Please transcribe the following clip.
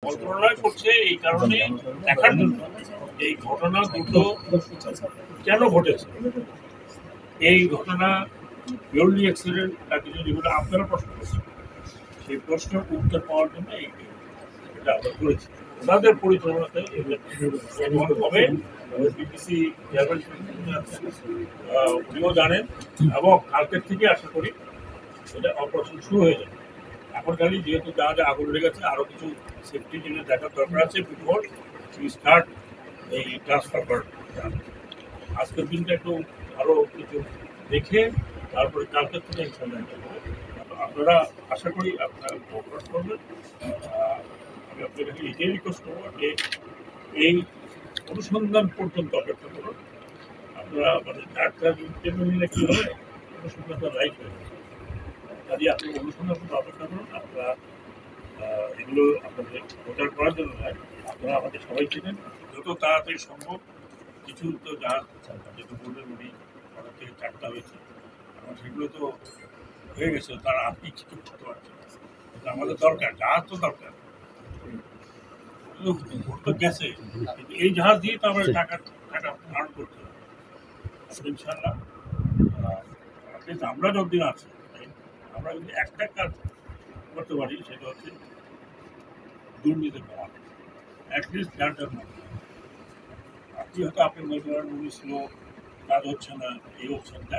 মন্ত্রণালয় করছে এই কারণে দেখার জন্য এই ঘটনা দুটো কেন ঘটেছে। এই ঘটনা পিওরলি অ্যাক্সিডেন্ট নাকি যেগুলো আপনারা প্রশ্ন করছেন সেই প্রশ্নের উত্তর পাওয়ার জন্য এটা আমরা করেছি। ওনাদের পরিচালনাতে হবে। বিবিসি উনিও জানেন এবং কালকের থেকে আশা করি এটা অপারেশন শুরু হয়ে যাবে। এখন খালি যেহেতু যা আগুন লেগেছে আরো কিছু সেফটি জিনিস দেখার দরকার আছে বিফোর স্টার্ট এই ট্রান্সফার করার। আজকের দিনটা একটু আরো কিছু দেখে তারপরে কালকের থেকে আপনারা আশা করি আপনারা কোঅপারেট করবেন। আমি আপনাদের কাছে এটাই রিকোয়েস্ট করবো যে এই অনুসন্ধান পর্যন্ত অপেক্ষা করুন। আপনারা মানে ডাক্তার নিলে কি হয় অনুসন্ধানটা রাইট হয়ে যাবে। কাজে আপনি অনুসন্ধান পর্যন্ত অপেক্ষা করুন। আপনারা এগুলো আপনাদের প্রচার করার জন্য নয়, আপনারা আমাদের সবাই চেনেন। যত তাড়াতাড়ি সম্ভব কিছু তো যা যেহেতু বললেন উনি 6টা থেকে 4টা হয়েছে, এখন সেগুলো তো হয়ে গেছে, তারা আপনি কিছু করতে পারছেন। আমাদের দরকার জাহাজ তো দরকার, ভোট তো গেছে, কিন্তু এই জাহাজ দিয়ে তো আমরা টাকা আর্ন করতে হবে। ইনশাল্লাহ আমরা যতদিন আছি আমরা যদি একটা কাজ করতে পারি সেটা হচ্ছে দুর্নীতি করা, অ্যাটলিস্ট যার মধ্যে আপনি হয়তো আপনি মনে করেন উনি ছিল, কাজ হচ্ছে না, এই হচ্ছে না,